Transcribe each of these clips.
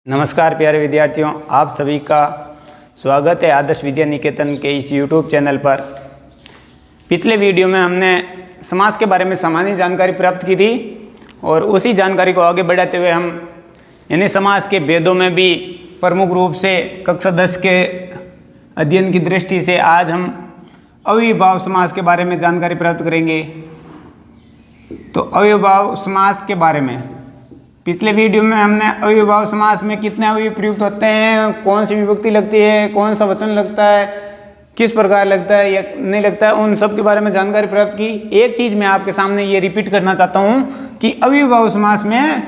नमस्कार प्यारे विद्यार्थियों, आप सभी का स्वागत है आदर्श विद्या निकेतन के इस YouTube चैनल पर। पिछले वीडियो में हमने समास के बारे में सामान्य जानकारी प्राप्त की थी और उसी जानकारी को आगे बढ़ाते हुए हम यानी समास के भेदों में भी प्रमुख रूप से कक्षा 10 के अध्ययन की दृष्टि से आज हम अव्ययीभाव समास के बारे में जानकारी प्राप्त करेंगे। तो अव्ययीभाव समास के बारे में पिछले वीडियो में हमने अव्ययीभाव समास में कितने अवयव प्रयुक्त होते हैं, कौन सी विभक्ति लगती है, कौन सा वचन लगता है, किस प्रकार लगता है या नहीं लगता है, उन सब के बारे में जानकारी प्राप्त की। एक चीज़ मैं आपके सामने ये रिपीट करना चाहता हूँ कि अव्ययीभाव समास में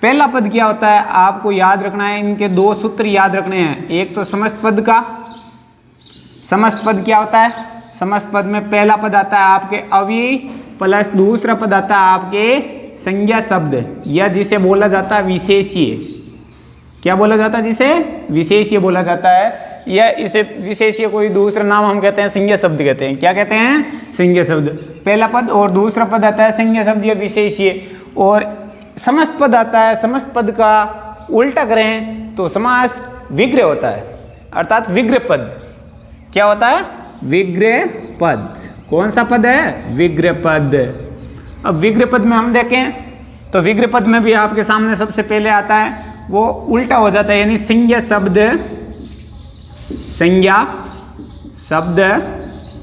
पहला पद क्या होता है आपको याद रखना है। इनके दो सूत्र याद रखने हैं। एक तो समस्त पद का, समस्त पद क्या होता है, समस्त पद में पहला पद आता है आपके अव्ययी प्लस दूसरा पद आता है आपके संज्ञा शब्द या जिसे बोला जाता है विशेष्य। क्या बोला जाता है? जिसे विशेष्य बोला जाता है या इसे विशेष्य कोई दूसरा नाम हम कहते हैं संज्ञा शब्द कहते हैं। क्या कहते हैं? संज्ञा शब्द। पहला पद और दूसरा पद आता है संज्ञा शब्द या विशेष्य। और समस्त पद आता है, समस्त पद का उल्टा करें तो समास विग्रह होता है, अर्थात विग्रह पद। क्या होता है? विग्रह पद। कौन सा पद है? विग्रह पद। अब विग्रह पद में हम देखें तो विग्रह पद में भी आपके सामने सबसे पहले आता है वो उल्टा हो जाता है, यानी संज्ञा शब्द, संज्ञा शब्द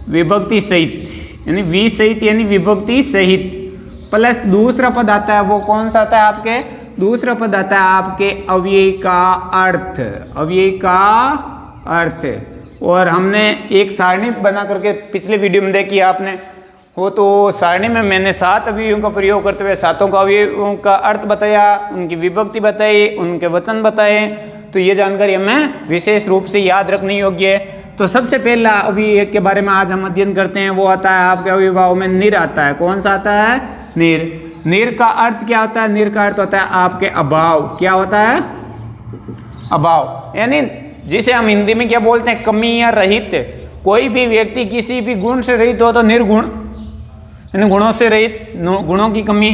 विभक्ति सहित, यानी वि सहित यानी विभक्ति सहित प्लस दूसरा पद आता है। वो कौन सा आता है आपके? दूसरा पद आता है आपके अव्यय का अर्थ, अव्यय का अर्थ। और हमने एक सारणी बना करके पिछले वीडियो में देखी आपने हो, तो सारणी में मैंने 7 अवयवों का प्रयोग करते हुए 7 का अवयवों का अर्थ बताया, उनकी विभक्ति बताई, उनके वचन बताए। तो ये जानकारी हमें विशेष रूप से याद रखनी योग्य है। तो सबसे पहला अवयव के बारे में आज हम अध्ययन करते हैं, वो आता है आपके अव्ययीभाव में निर आता है। कौन सा आता है? निर। निर का अर्थ क्या होता है? निर का अर्थ होता है आपके अभाव। क्या होता है? अभाव, यानी जिसे हम हिंदी में क्या बोलते हैं? कमी या रहित। कोई भी व्यक्ति किसी भी गुण से रहित हो तो निर्गुण, यानी गुणों से रहित, गुणों की कमी।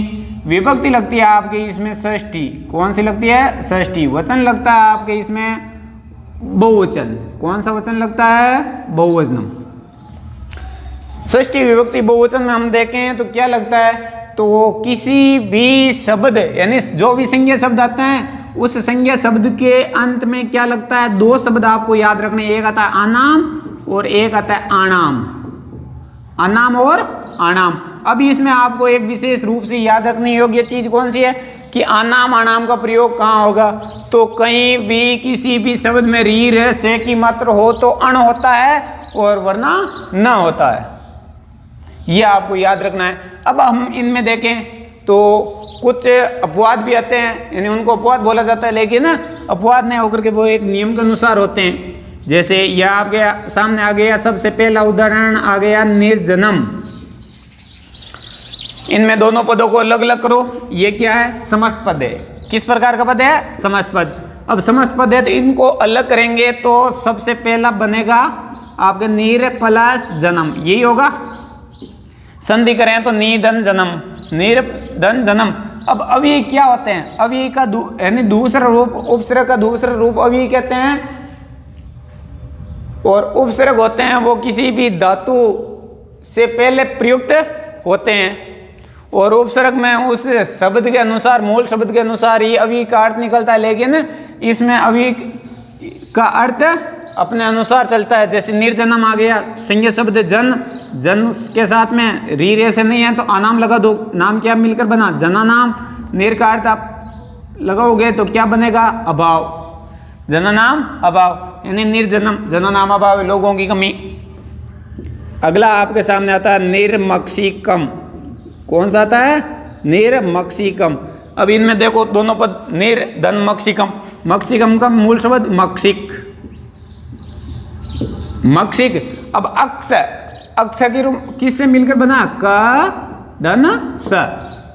विभक्ति लगती है आपके इसमें षष्ठी। कौन सी लगती है? षष्ठी। वचन लगता है आपके इसमें बहुवचन। कौन सा वचन लगता है? बहुवचनम। षष्ठी विभक्ति बहुवचन में हम देखें तो क्या लगता है? तो किसी भी शब्द यानी जो भी संज्ञा शब्द आते हैं उस संज्ञा शब्द के अंत में क्या लगता है? 2 शब्द आपको याद रखने। एक आता है आनाम और एक आता है आणाम। अनाम और आणाम। अभी इसमें आपको एक विशेष रूप से याद रखने योग्य चीज कौन सी है कि आनाम आणाम का प्रयोग कहाँ होगा? तो कहीं भी किसी भी शब्द में री रे से की मात्र हो तो अण होता है और वरना न होता है। ये आपको याद रखना है। अब हम इनमें देखें तो कुछ अपवाद भी आते हैं, यानी उनको अपवाद बोला जाता है, लेकिन अपवाद नहीं होकर के वो एक नियम के अनुसार होते हैं। जैसे यह आपके सामने आ गया, सबसे पहला उदाहरण आ गया निर्जनम। इनमें दोनों पदों को अलग अलग करो। ये क्या है? समस्त पद है। किस प्रकार का पद है? समस्त पद। अब समस्त पद है तो इनको अलग करेंगे तो सबसे पहला बनेगा आपके नीर प्लस जन्म। यही होगा। संधि करें तो नीधन जन्म, नीर धन जन्म। अब अव्यय क्या होते हैं? अव्यय का यानी दूसरा रूप, उपसर्ग का दूसरा रूप अव्यय कहते हैं। और उपसर्ग होते हैं वो किसी भी धातु से पहले प्रयुक्त होते हैं और उपसर्ग में उस शब्द के अनुसार, मूल शब्द के अनुसार ही अव्यय का अर्थ निकलता है, लेकिन इसमें अव्यय का अर्थ अपने अनुसार चलता है। जैसे निर्जनम आ गया, संज्ञा शब्द जन, जन के साथ में री रे से नहीं है तो अनाम लगा दो। नाम क्या मिलकर बना? जना नाम। निर का अर्थ आप लगाओगे तो क्या बनेगा? अभाव। जननाम अभाव, यानी निर्जनम, जननाम अभाव, लोगों की कमी। अगला आपके सामने आता है निर्मक्षिकम। कौन सा आता है? निर्मक्षिकम। अब इनमें देखो दोनों पद निर धन मक्षिकम। मक्षिकम का मूल शब्द मक्षिक, मक्षिक। अब अक्ष, अक्ष की रूप किससे मिलकर बना? क धन स,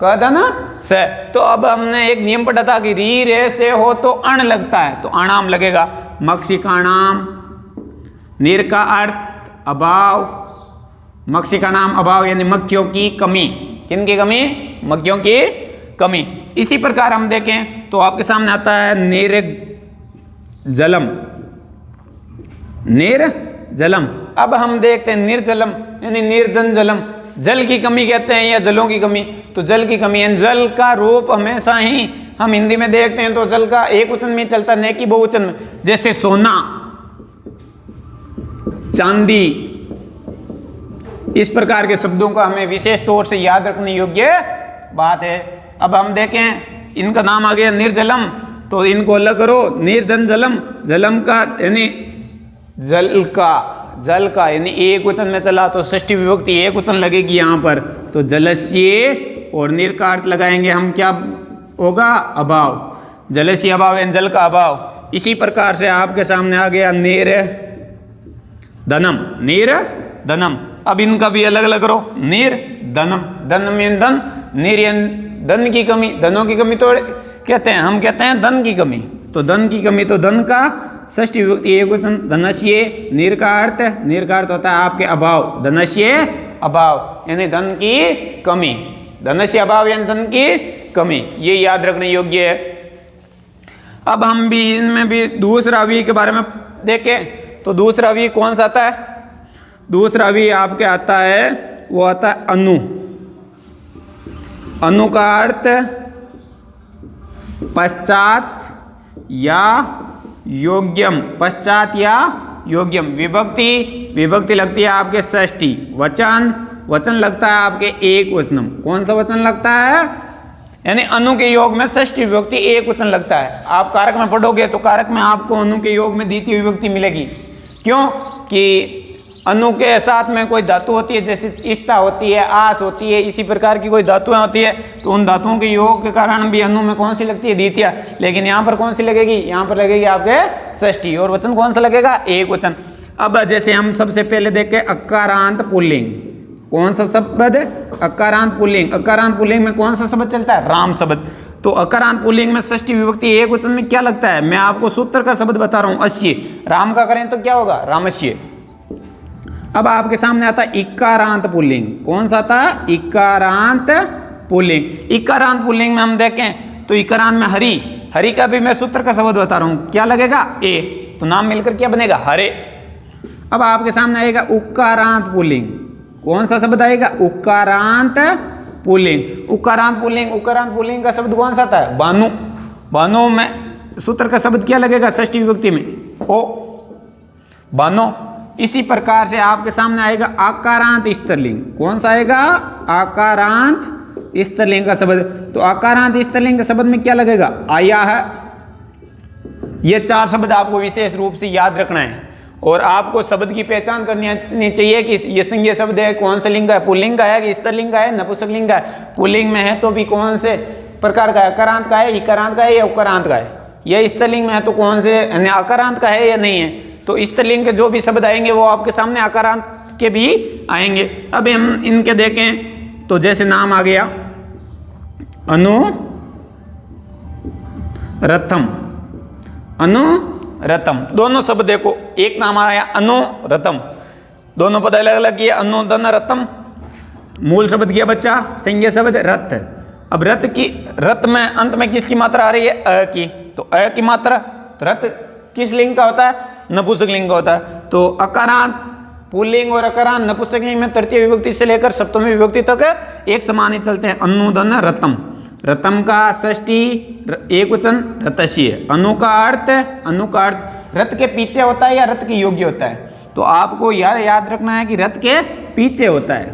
क धन स। तो अब हमने एक नियम पढ़ा था कि री रे से हो तो अण लगता है, तो अणाम लगेगा। मक्षिकाणाम। निर का अर्थ अभाव, मक्षिकाणाम अभाव, यानी मक्खियों की कमी। किन की कमी? मक्खियों की कमी। इसी प्रकार हम देखें तो आपके सामने आता है निर्जलम, निर्जलम। अब हम देखते हैं निर्जलम यानी निर्धन जलम, जल की कमी कहते हैं या जलों की कमी। तो जल की कमी है, जल का रूप हमेशा ही हम हिंदी में देखते हैं तो जल का एक वचन में चलता है, न कि बहुवचन में। जैसे सोना, चांदी, इस प्रकार के शब्दों का हमें विशेष तौर से याद रखने योग्य बात है। अब हम देखें इनका नाम आ गया निर्जलम, तो इनको अलग करो, निर्धन जलम, जलम का यानी जल का यानी एक वचन में चला तो षष्ठी विभक्ति एक वचन लगेगी यहाँ पर, तो जलस्य और नीर का अर्थ लगाएंगे हम, क्या होगा? अभाव, जलस्य अभाव यानी जल का अभाव। इसी प्रकार से आपके सामने आ गया निर्धनम, निर्धनम। अब इनका भी अलग अलग करो, निर्धनम, धन में धन, धन की कमी, धनों की कमी तो कहते हैं, हम कहते हैं धन की कमी। तो धन की कमी, तो धन का षष्ठी विभक्ति एक वचन, धनस्य, नीर का अर्थ होता है आपके अभाव, धनस्य अभाव यानी धन की कमी, धनस्य अभाव यानी धन की कमी, ये याद रखने योग्य है। अब हम भी इनमें भी दूसरा अवयव के बारे में देखें तो दूसरा अवयव कौन सा आता है? दूसरा अवयव आपके आता है, वो आता है अनु। अनु का अर्थ पश्चात या योग्यम, पश्चात या योग्यम। विभक्ति लगती है आपके षष्ठी, वचन लगता है आपके एक वचनम। कौन सा वचन लगता है? यानी अनु के योग में षष्ठी विभक्ति एक वचन लगता है। आप कारक में पढ़ोगे तो कारक में आपको अनु के योग में द्वितीय विभक्ति मिलेगी। क्यों? कि अनु के साथ में कोई धातु होती है, जैसे इस्ता होती है, आस होती है, इसी प्रकार की कोई धातुएं होती है, तो उन धातुओं के योग के कारण भी अनु में कौन सी लगती है? द्वितीय। लेकिन यहाँ पर कौन सी लगेगी? यहाँ पर लगेगी आपके षष्ठी, और वचन कौन सा लगेगा? एक वचन। अब जैसे हम सबसे पहले देखें अकारांत पुल्लिंग, कौन सा शब्द? अकारांत पुल्लिंग। अकारांत पुल्लिंग में कौन सा शब्द चलता है? राम शब्द। तो अकारांत पुल्लिंग में षष्ठी विभक्ति एक वचन में क्या लगता है? मैं आपको सूत्र का शब्द बता रहा हूं, अश्य। राम का करें तो क्या होगा? रामश्य। अब आपके सामने आता है इकारांत पुल्लिंग। कौन सा था? इकारांत पुल्लिंग। इकारांत पुल्लिंग में हम देखें तो इकारांत में हरि का भी मैं सूत्र का शब्द बता रहा हूं, क्या लगेगा? ए। तो नाम मिलकर क्या बनेगा? हरे। अब आपके सामने आएगा उकारांत पुल्लिंग। कौन सा शब्द आएगा? उकारांत पुल्लिंग। उकारांत पुल्लिंग का शब्द कौन सा था? बानु। बानु में सूत्र का शब्द क्या लगेगा? षष्ठी विभक्ति में ओ, बानो। इसी प्रकार से आपके सामने आएगा आकारांत स्त्रीलिंग। कौन सा आएगा? आकारांत स्त्रीलिंग का शब्द। तो आकारांत स्त्रीलिंग के शब्द में क्या लगेगा? आया है। ये चार शब्द आपको विशेष रूप से याद रखना है, और आपको शब्द की पहचान करनी चाहिए कि ये संज्ञा शब्द है, कौन से लिंग का है? पुल्लिंग का है कि स्त्रीलिंग का है, नपुंसक लिंग का है? पुल्लिंग में है तो भी कौन से प्रकार का है? अकारांत का है, इकारांत का है या उकारांत का है? यह स्त्रीलिंग में है तो कौन से आकारांत का है या नहीं है? तो स्त्रीलिंग के जो भी शब्द आएंगे वो आपके सामने आकारांत के भी आएंगे। अब हम इनके देखें तो जैसे नाम आ गया अनुरथम, अनुरथम। दोनों शब्द देखो, एक नाम आया अनुरथम, दोनों पद अलग अलग किए, अनुदन रथम। मूल शब्द किया बच्चा, संज्ञा शब्द रथ। अब रथ में अंत में किसकी मात्रा आ रही है? अ की। तो अ की मात्रा, तो रथ किस लिंग का होता है? नपुंसक लिंग का होता है। तो अकारांत पुल्लिंग और अकारांत नपुंसक लिंग में तृतीय विभक्ति से लेकर सप्तमी विभक्ति तक एक समान ही चलते हैं। अनुदन रतम, रतम का षष्ठी एक वचन रतस्य। अनु का अर्थ रथ के पीछे होता है या रथ के योग्य होता है? तो आपको याद रखना है कि रथ के पीछे होता है,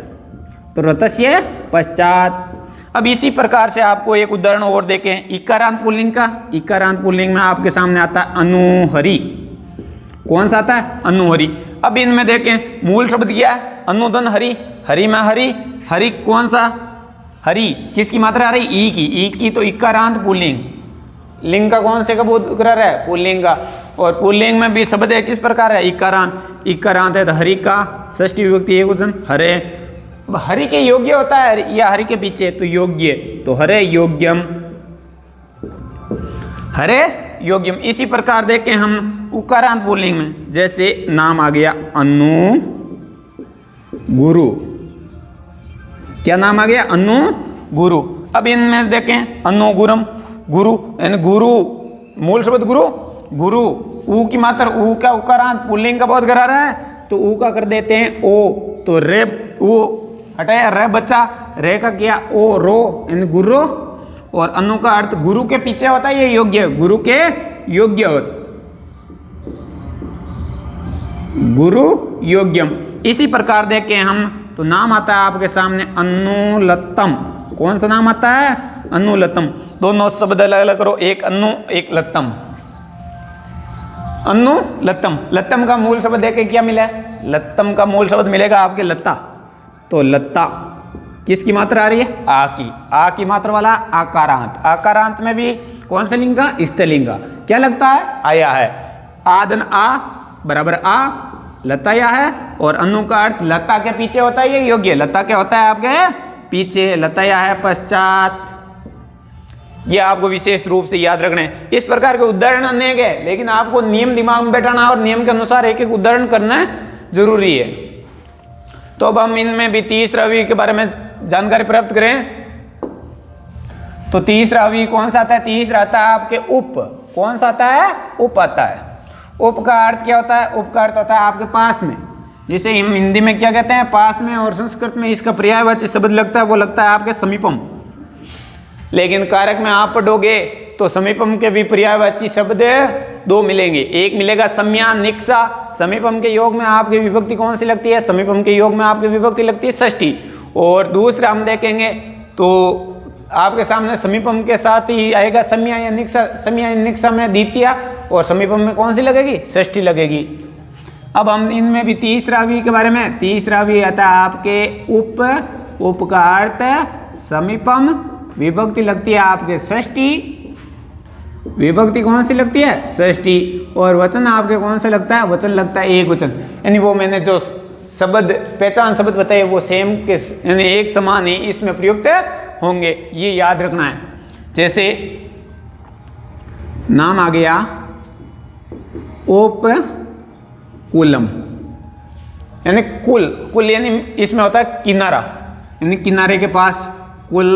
तो रतस्य पश्चात। अब इसी प्रकार से आपको एक उदाहरण और देखें इकारांत पुल्लिंग का। इकारांत पुल्लिंग में आपके सामने आता है अनुहरि। कौन सा आता है? अनुहरि। अब इनमें देखें मूल शब्द क्या है? अनुदन हरि। हरि में हरि कौन सा? हरि किसकी मात्रा आ रही? ई की। तो इकारांत पुल्लिंग। लिंग का कौन से का बोध कर रहा है? पुल्लिंग का। और पुल्लिंग में भी शब्द है किस प्रकार है? इकारांत है तो हरि का षष्ठी विभक्ति एक वचन हरे। हरि के योग्य होता है या हरि के पीछे? तो योग्य, तो हरे योग्यम, हरे योग्यम। इसी प्रकार देखें हम उकारांत पुल्लिंग में, जैसे नाम आ गया अनु गुरु। क्या नाम आ गया? अनु गुरु। अब इनमें देखें अनु गुरम, गुरु यानी गुरु, मूल शब्द गुरु, गुरु, ऊ की मात्रा, ऊ का उकारांत पुल्लिंग का बहुत करा रहा है तो ऊ का कर देते हैं ओ, तो रे ऊ हटाया, रे बच्चा, रे का किया ओ, रो यानी गुरु, और अनु का अर्थ गुरु के पीछे होता है, ये योग्य, गुरु के योग्य होता, गुरु योग्यम। इसी प्रकार देखें हम तो नाम आता है आपके सामने अनुलतम। कौन सा नाम आता है? अनुलतम। दोनों शब्द अलग अलग करो, एक अनु एक लतम। अनु लतम, लतम का मूल शब्द देखें क्या मिला है? लतम का मूल शब्द मिलेगा आपके लता। तो लता किसकी मात्रा आ रही है? आ की। आ की मात्रा वाला आकारांत। आकारांत में भी कौन सा लिंग का? स्त्रीलिंग का। क्या लगता है? आया है। आदन आ बराबर आ, लता या है, और अनु का अर्थ लता के पीछे होता है, ये योग्य। लता क्या होता है आपके पीछे, लता या है पश्चात। ये आपको विशेष रूप से याद रखना है। इस प्रकार के उदाहरण अनेक है, लेकिन आपको नियम दिमाग में बैठाना और नियम के अनुसार एक एक उदाहरण करना जरूरी है। तो अब हम इनमें भी तीसरा अवयव के बारे में जानकारी प्राप्त करें। तो तीसरा अवयव कौन सा आता है? तीसरा आता है आपके उप। कौन सा आता है? उप आता है। उप का अर्थ क्या होता है? उप का अर्थ होता है आपके पास में, जिसे हम हिंदी में क्या कहते हैं? पास में, और संस्कृत में इसका पर्यायवाची शब्द लगता है, वो लगता है आपके समीपम। लेकिन कारक में आप पढ़ोगे तो समीपम के भी पर्यायवाची शब्द दो मिलेंगे। एक मिलेगा सम्या निक्सा। समीपम के योग में आपकी विभक्ति कौन सी लगती है? समीपम के योग में आपकी विभक्ति लगती है षष्ठी। और दूसरा हम देखेंगे तो आपके सामने समीपम के साथ ही आएगा सम्या या निक्सा। सम्या या निक्सा में द्वितीय, और समीपम में कौन सी लगेगी? षष्ठी लगेगी। अब हम इनमें भी तीसरा अवयव के बारे में। तीसरा अवयव आता है आपके उप। उप का अर्थ समीपम, विभक्ति लगती है आपके षष्ठी। विभक्ति कौन सी लगती है? षष्ठी। और वचन आपके कौन सा लगता है? वचन लगता है एक वचन। यानी वो मैंने जो शब्द पहचान शब्द बताए वो सेम के यानी एक समान ही इसमें प्रयुक्त होंगे, ये याद रखना है। जैसे नाम आ गया उप कुलम, यानी कुल। कुल यानी इसमें होता है किनारा, यानी किनारे के पास। कुल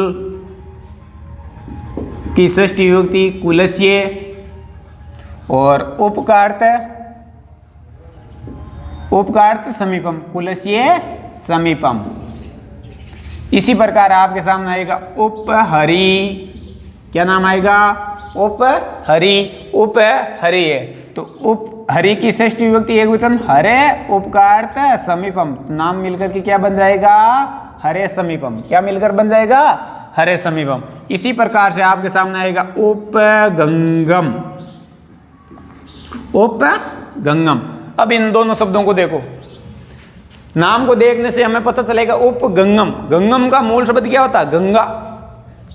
की षष्ठी विभक्ति कुलस्य, और उप का अर्थ समीपम। कुलस्य समीपम। इसी प्रकार आपके सामने आएगा उपहरि। क्या नाम आएगा? उपहरि। उपहरि है तो उपहरि की षष्ठी विभक्ति एक वचन हरे, उप का अर्थ समीपम। नाम मिलकर के क्या बन जाएगा? हरे समीपम। क्या मिलकर बन जाएगा? हरे समीपम। इसी प्रकार से आपके सामने आएगा उपगंगम। उपगंगम। अब इन दोनों शब्दों को देखो, नाम को देखने से हमें पता चलेगा उपगंगम। गंगम का मूल शब्द क्या होता है? गंगा।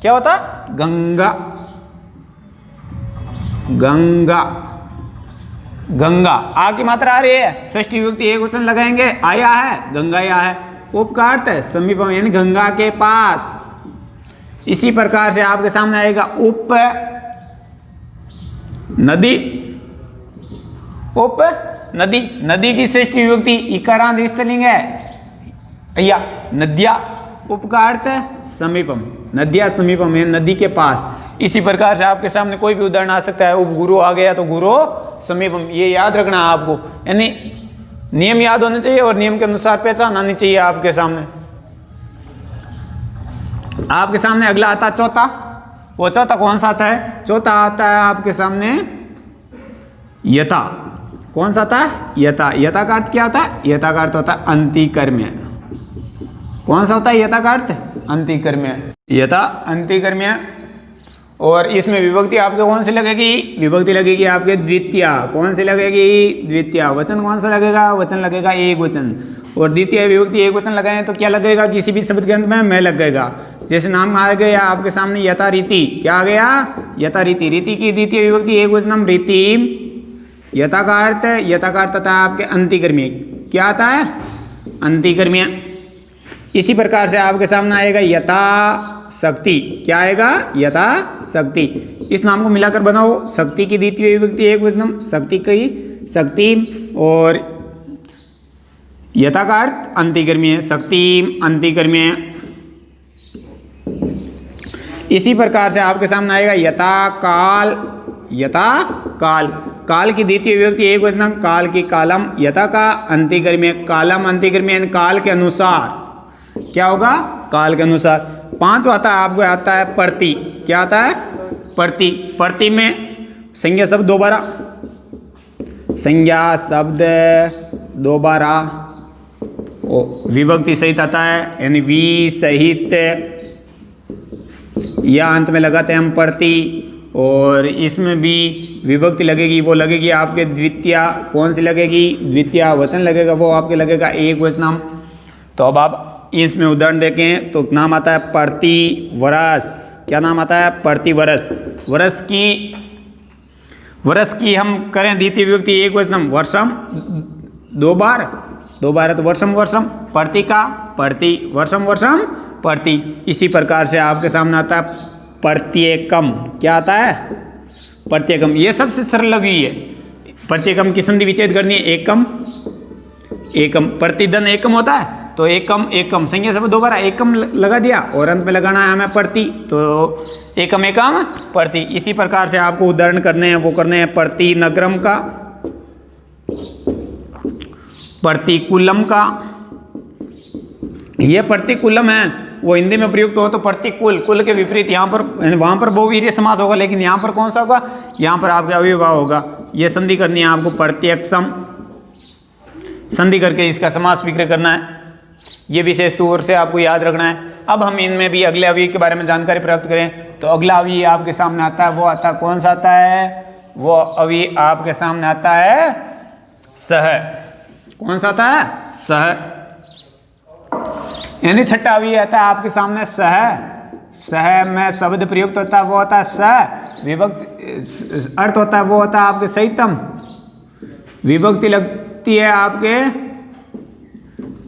क्या होता? गंगा। गंगा। गंगा। आ की मात्रा आ रही है, षष्ठी विभक्ति एक वचन लगाएंगे, आया है, गंगा या है। उप का अर्थ है समीपम, यानी गंगा के पास। इसी प्रकार से आपके सामने आएगा उप नदी। उप नदी। नदी की षष्ठी विभक्ति इकारांत स्त्रीलिंग है या नद्या। उप का अर्थ है समीपम। नद्या समीपम है, नदी के पास। इसी प्रकार से आपके सामने कोई भी उदाहरण आ सकता है। उप गुरु आ गया तो गुरु समीपम। ये याद रखना है आपको, यानी नियम याद होने चाहिए और नियम के अनुसार पहचान आनी चाहिए आपके सामने। आपके सामने अगला आता है चौथा। वो चौथा कौन सा आता है? चौथा आता है आपके सामने यथा। कौन सा आता है? यथा। यथा का अर्थ क्या होता है? यथा का अर्थ होता है अंतिकर्म्य। कौन सा होता है यथा का अर्थ? अंतिकर्म्य। यथा अंतिकर्म्य। और इसमें विभक्ति आपके कौन सी लगेगी? विभक्ति लगेगी आपके द्वितीय। कौन सी लगेगी? द्वितीय। वचन कौन सा लगेगा? वचन लगेगा एक वचन। और द्वितीय विभक्ति एक वचन लगाएं तो क्या लगेगा? किसी भी शब्द के अंत में मैं लग गएगा। जैसे नाम आ गया आपके सामने यथा रीति। क्या आ गया? यथा रीति। रीति की द्वितीय विभक्ति एक वचनम रीति। यथा का अर्थ है, यथा का अर्थ आता है आपके अंतिकर्म्य। क्या आता है? अंतिकर्म्य। इसी प्रकार से आपके सामने आएगा यथा शक्ति। क्या आएगा? यथा शक्ति। इस नाम को मिलाकर बनाओ। शक्ति की द्वितीय विभक्ति एक वचनम, शक्ति की शक्ति, और यथा का अर्थ अंतिकर्म्य। शक्ति अंतिकर्म्य। इसी प्रकार से आपके सामने आएगा यथा काल, यथा काल, काल की द्वितीय विभक्ति एक वचन, काल की कालम, यथा का अंतिकर्मी, कालम अंतिकर्मी यानी काल के अनुसार, क्या होगा काल के अनुसार। पांचवा आता है आपको आता है प्रति, क्या आता है प्रति, प्रति में संज्ञा शब्द दोबारा, संज्ञा शब्द दोबारा विभक्ति सहित आता है यानी वी सहित, या अंत में लगाते हैं हम प्रति, और इसमें भी विभक्ति लगेगी, वो लगेगी आपके द्वितीय, कौन सी लगेगी द्वितीय वचन लगेगा, वो आपके लगेगा एक वचनम। तो अब आप इसमें उदाहरण देखें तो नाम आता है प्रति वर्ष, क्या नाम आता है प्रति वर्ष, वर्ष की हम करें द्वितीय विभक्ति एक वचनम, वर्षम दो बार है तो वर्षम वर्षम, प्रति का प्रति, वर्षम वर्षम प्रति। इसी प्रकार से आपके सामने आता है प्रत्येकम, क्या आता है प्रत्येकम, ये सबसे सरल भी है। प्रत्येकम की संधि विच्छेद करनी है, एकम एकम, प्रतिधन एकम होता है तो एकम एकम, संज्ञा शब्द दोबारा एकम लगा दिया और अंत में लगाना है हमें प्रति, तो एकम एकम प्रति। इसी प्रकार से आपको उदाहरण करने हैं, वो करने हैं प्रति नगरम का, प्रतिकूलम का, ये प्रतिकूलम है वो हिंदी में प्रयुक्त हो तो प्रतिकूल, कुल के विपरीत, यहाँ पर वहाँ पर बहुवीर्य समास होगा, लेकिन यहाँ पर कौन सा होगा, यहाँ पर आपका अविभाव होगा। ये संधि करनी है आपको प्रत्यक्षम, संधि करके इसका समास विग्रह करना है, ये विशेष तौर से आपको याद रखना है। अब हम इनमें भी अगले अवयव के बारे में जानकारी प्राप्त करें तो अगला अवयव आपके सामने आता है, वो आता है कौन सा आता है, वो अवयव आपके सामने आता है सह, कौन सा आता है सह, यानी छठा अवयव आता है आपके सामने सह, सह में शब्द प्रयुक्त होता है वो होता है सह, विभक्ति अर्थ होता है वो होता है आपके सहितम, विभक्ति लगती है आपके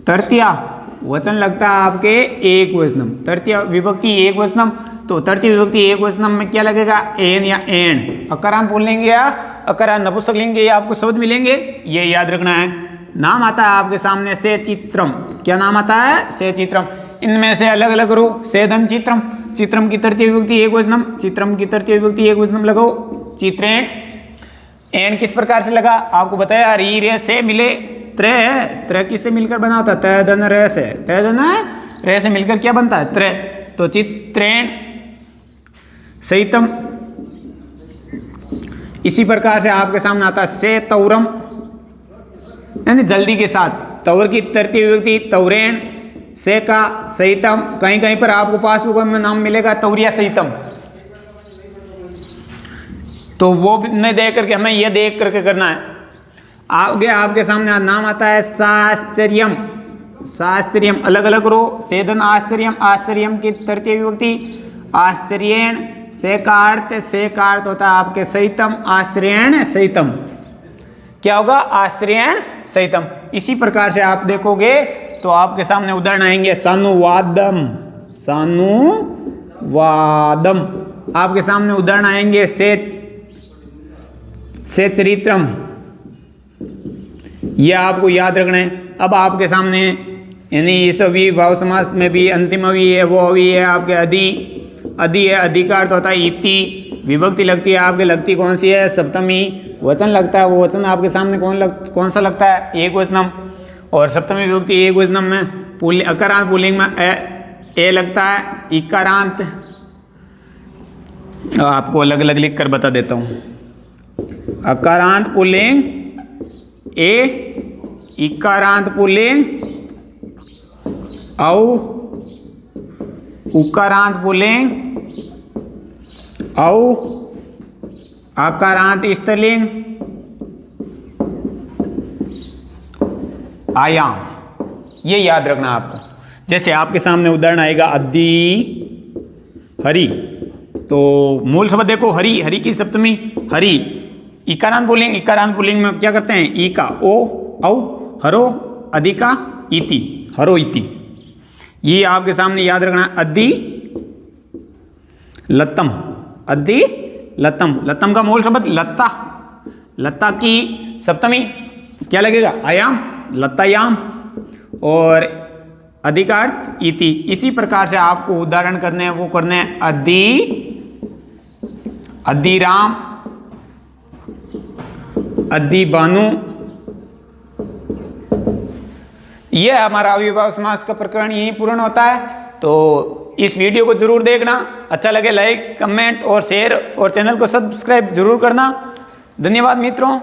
तृतीया, वचन लगता है आपके एक वचनम, तृतीय विभक्ति एक वचनम, तो तृतीय विभक्ति एक वचनम में क्या लगेगा एन या एण, अकारांत पुल्लिंग या अकारांत नपुंसकलिंग, ये आपको शब्द मिलेंगे, ये याद रखना है। नाम आता है आपके सामने से चित्रम, क्या नाम आता है से चित्रम, इनमें से अलग अलग रो, सेदन चित्रम, चित्रम की तृतीय विभक्ति एक वचनम, चित्रम की तृतीय विभक्ति एक वचनम लगाओ, चित्रेण, एन किस प्रकार से लगा आपको बताया, री रे से मिले, त्रय है, त्रय किससे मिलकर बना होता है, तय धन रे से, तय धन रे से मिलकर क्या बनता है त्रय, तो चित्रेण सहितम। इसी प्रकार से आपके सामने आता है से तौरम, यानी जल्दी के साथ, तौर की तृतीय विभक्ति तौरेण, से का सहितम, कहीं कहीं पर आपको पासबुक में नाम मिलेगा तौरिया सहितम, तो वो नहीं देख करके हमें ये देख करके करना है। आगे आपके सामने नाम आता है साश्चर्यम, साश्चर्यम अलग अलग रो, सेदन आश्चर्यम, आश्चर्यम की तृतीय विभक्ति आश्चर्येण, से का अर्थ होता है आपके सहितम, आश्चर्येण सहितम, क्या होगा आश्चर्येण सहितम। इसी प्रकार से आप देखोगे तो आपके सामने उदाहरण आएंगे, सानुवादम, सानुवादम, आपके सामने उदाहरण आएंगे से चरित्रम, यह आपको याद रखना है। अब आपके सामने यानी इस अविभाव समास में भी अंतिम अवयव है, वो अवयव है आपके अधि, अधि है, अधिकार तो होता है इति, विभक्ति लगती है आपके, लगती कौन सी है सप्तमी, वचन लगता है वो वचन आपके सामने कौन सा लगता है एक वचनम, और सप्तमी विभक्ति एक वचनम में अकारांत पुल्लिंग में ए लगता है, इकारांत आपको अलग अलग लिख कर बता देता हूँ, अकारांत पुल्लिंग ए, इकारांत पुल्लिंग औ, उकारांत पुल्लिंग औ, आकारांत स्त्रीलिंग, आयाम, ये याद रखना आपको। जैसे आपके सामने उदाहरण आएगा अद्दि हरि, तो मूल शब्द देखो हरि, हरि की सप्तमी हरि, इकारांत पुल्लिंग, इकारांत पुल्लिंग में क्या करते हैं ई का ओ औ, हरो अधिका इति, हरो इति, ये आपके सामने याद रखना। अद्दि लत्तम, अद्दि लत्तम, लत्तम का मूल शब्द लत्ता, लत्ता की सप्तमी क्या लगेगा आयाम, लत्तायाम, और अधिकार्थ इति। इसी प्रकार से आपको उदाहरण करने हैं, वो करने हैं अधिराम, अधिभानु। यह हमारा अविभाव समास का प्रकरण यही पूर्ण होता है। तो इस वीडियो को जरूर देखना, अच्छा लगे लाइक, कमेंट और शेयर और चैनल को सब्सक्राइब जरूर करना। धन्यवाद मित्रों।